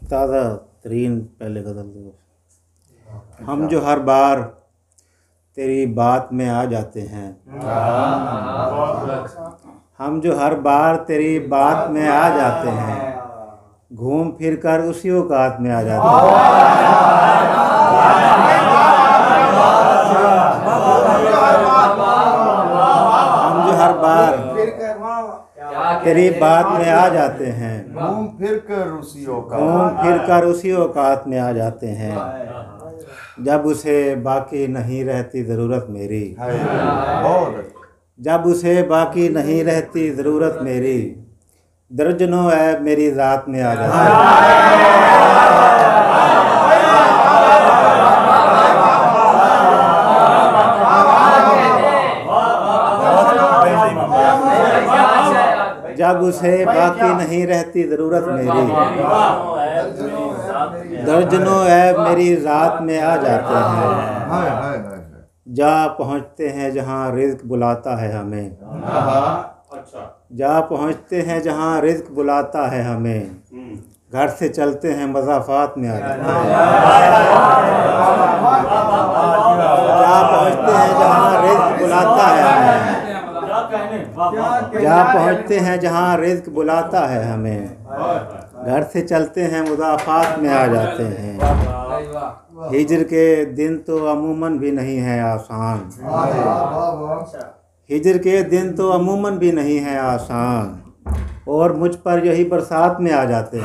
ताज़ा तरीन पहले गज़ल दो। हम जो हर बार तेरी बात में आ जाते हैं, हम जो हर बार तेरी बात में आ जाते हैं, घूम फिर कर उसी औकात में आ जाते हैं। हम जो हर बार तेरी बात में आ जाते हैं, घूम फिर कर उसी औकात में आ जाते हैं। जब उसे बाकी नहीं रहती ज़रूरत मेरी, जब उसे बाकी नहीं रहती ज़रूरत मेरी, दर्जनों ऐब मेरी ज़ात में आ जाते हैं। जब उसे बाकी नहीं रहती ज़रूरत मेरी, दर्जनों ऐब मेरी ज़ात में आ जाते हैं। जा पहुँचते हैं जहाँ रिज़्क़ बुलाता है हमें, जा पहुँचते हैं जहाँ रिज़्क़ बुलाता है हमें, घर से चलते हैं मज़ाफ़ात में आ जाते हैं। जा पहुँचते हैं जहाँ रिज़्क़ बुलाता है हमें, जा पहुँचते हैं जहाँ रिज़्क़ बुलाता है हमें, घर से चलते हैं मुज़ाफ़ात में आ जाते हैं। हिज्र के दिन तो अमूमन भी नहीं है आसान, हिज्र के दिन तो अमूमन भी नहीं है आसान, और मुझ पर यही बरसात में आ जाते हैं।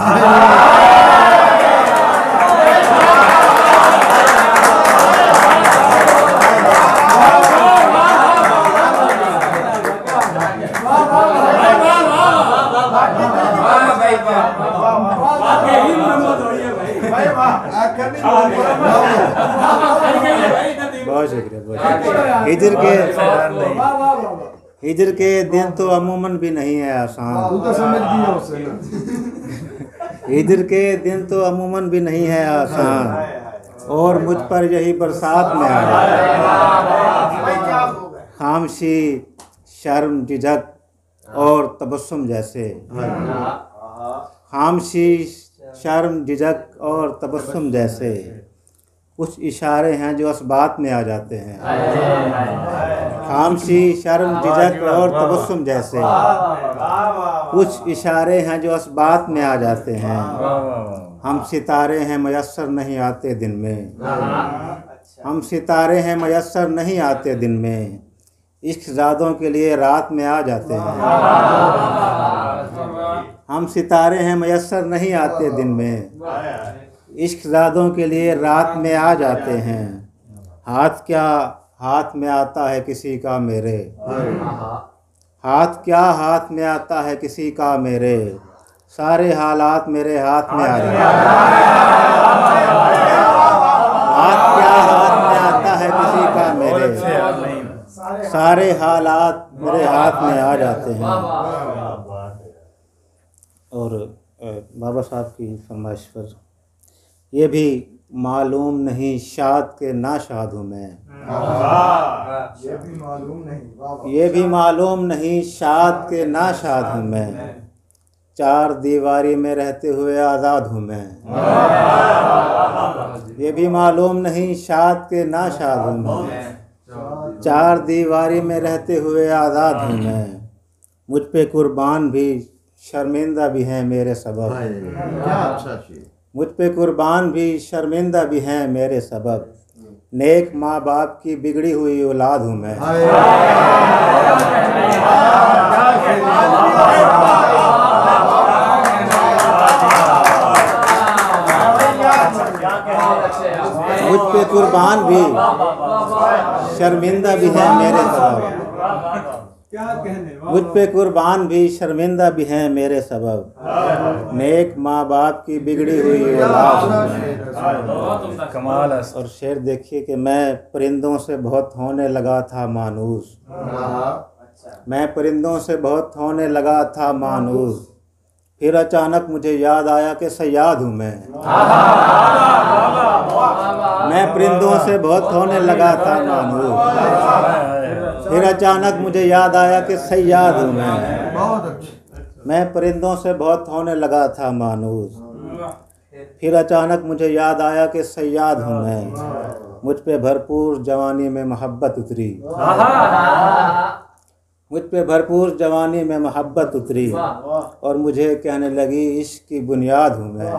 बहुत शुक्रिया। हिज्र के दिन तो अमूमन भी नहीं है आसान, हिज्र के दिन तो अमूमन भी नहीं है आसान, और मुझ पर यही बरसात में आ जाता है। खामोशी, शर्म, झिझक और तबस्सुम जैसे, खामोशी, शर्म, झिझक और तबस्सुम जैसे कुछ इशारे हैं जो असबात में आ जाते हैं। खामोशी, शर्म, झिझक और तबस्सुम जैसे कुछ इशारे हैं जो असबात में आ जाते हैं। हम सितारे हैं मयस्सर नहीं आते दिन में, हम सितारे हैं मयस्सर नहीं आते दिन में, इश्क ज़ादों के लिए रात में आ जाते हैं। हम सितारे हैं मयस्सर नहीं आते दिन में, इश्क ज़ादों के लिए रात में आ जाते हैं। हाथ क्या हाथ में आता है किसी का मेरे, हाथ क्या हाथ में आता है किसी का मेरे, सारे हालात मेरे हाथ में आ जाते हैं। हाथ क्या हाथ में आता है किसी का मेरे, सारे हालात मेरे हाथ में आ जाते हैं। और बाबा साहब की फरमाइश पर, ये भी मालूम नहीं शाद के ना शाद हूँ मैं, ये भी मालूम नहीं शाद के ना शाद हूँ मैं, चार दीवारी में रहते हुए आज़ाद हूँ मैं। ये भी मालूम नहीं शाद के ना शाद हूँ मैं, चार दीवारी में रहते हुए आज़ाद हूँ मैं। मुझ पे कुर्बान भी शर्मिंदा भी हैं मेरे सबब, मुझ पे कुर्बान भी शर्मिंदा भी हैं मेरे सबब, नेक माँ बाप की बिगड़ी हुई औलाद हूँ मैं। मुझ पे कुर्बान भी शर्मिंदा भी हैं मेरे सबब, मुझ पे कुर्बान भी शर्मिंदा भी हैं मेरे सबब, नेक माँ बाप की बिगड़ी हुई औलाद। कमाल है। और शेर देखिए कि मैं परिंदों से बहुत होने लगा था मानूस, मैं परिंदों से बहुत होने लगा था मानूस, फिर अचानक मुझे याद आया कि सयाद हूँ मैं। मैं परिंदों से बहुत होने लगा था मानूस, फिर अचानक मुझे याद आया कि सयाद हूँ मैं। मैं परिंदों से बहुत होने लगा था मानूस, फिर अचानक मुझे याद आया कि सयाद हूँ मैं। मुझ पे भरपूर जवानी में मोहब्बत उतरी, मुझ पे भरपूर जवानी में मोहब्बत उतरी और मुझे कहने लगी इश्क की बुनियाद हूँ मैं।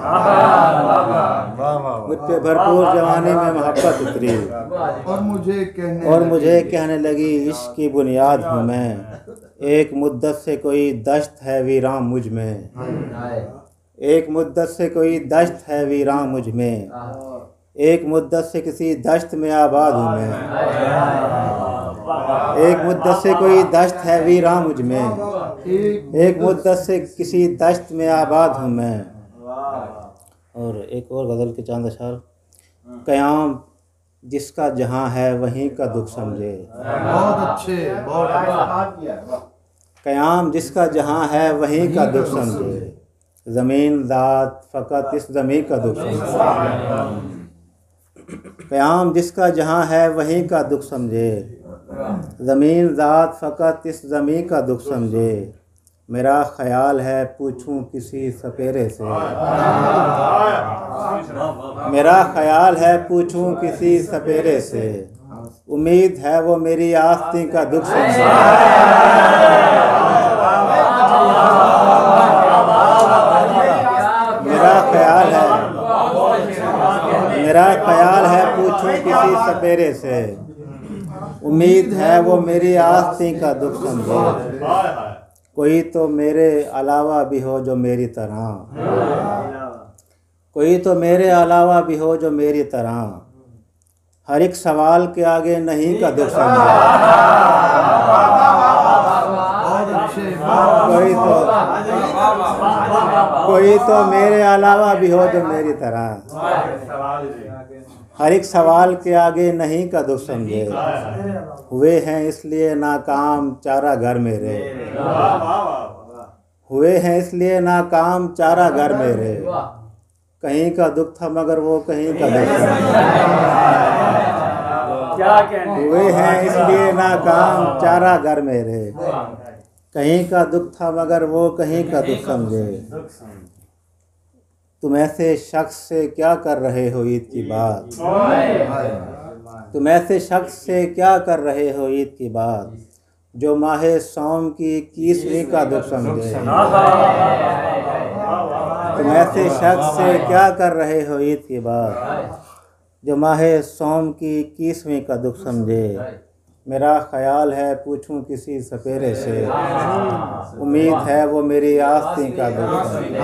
मुझ पे भरपूर जवानी में मोहब्बत उतरी और मुझे कहने लगी इश्क की बुनियाद हूँ मैं। एक मुद्दत से कोई दश्त है वीरान मुझ में, एक मुद्दत से कोई दश्त है वीरान मुझ में, एक मुद्दत से किसी दश्त में आबाद हूँ मैं। एक मुद्दत से कोई दश्त है वीरान मुझ में, एक मुद्दत से किसी दश्त में आबाद हूँ मैं। और एक और गज़ल के चांद अशार। क़याम जिसका जहाँ है वहीं का दुख समझे। बहुत अच्छे, बहुत क़याम जिसका जहाँ है वहीं का दुख समझे। ज़मीन ज़ात फ़कत इस ज़मीं का दुख समझे। क़याम जिसका जहाँ है वहीं का दुख समझे। ज़मीन ज़ात फ़कत इस ज़मीं का दुख समझे। मेरा ख़याल है पूछूं किसी सपेरे से, मेरा ख़याल है पूछूं किसी सपेरे से। उम्मीद है वो मेरी आस्तीं का दुख समझे। मेरा ख्याल है पूछूं किसी सपेरे से। उम्मीद है वो मेरी आस्तीं का दुख समझे। कोई तो मेरे अलावा भी हो जो मेरी तरह, कोई तो मेरे अलावा भी हो जो मेरी तरह। हर एक सवाल के आगे नहीं का दुख समझे। कोई तो मेरे अलावा भी हो जो मेरी तरह। हर एक सवाल के आगे नहीं का दुख समझे। हुए हैं इसलिए नाकाम चारा घर मेरे, हुए हैं इसलिए नाकाम चारा घर मेरे। कहीं का दुख था मगर वो कहीं का दुख हुए हैं इसलिए नाकाम चारा घर मेरे। कहीं का दुख था मगर वो कहीं का दुख समझे। तुम ऐसे शख्स से क्या कर रहे हो ईद की बात, तुम ऐसे शख्स से क्या कर रहे हो ईद की बात, जो माहे सौम की 21वीं का दुख समझे। तुम ऐसे शख्स से क्या कर रहे हो ईद की बात, जो माहे सौम की 21वीं का दुख समझे। मेरा ख्याल है पूछूं किसी सपेरे से, उम्मीद है वो मेरी आस्तीं का दुख समझे।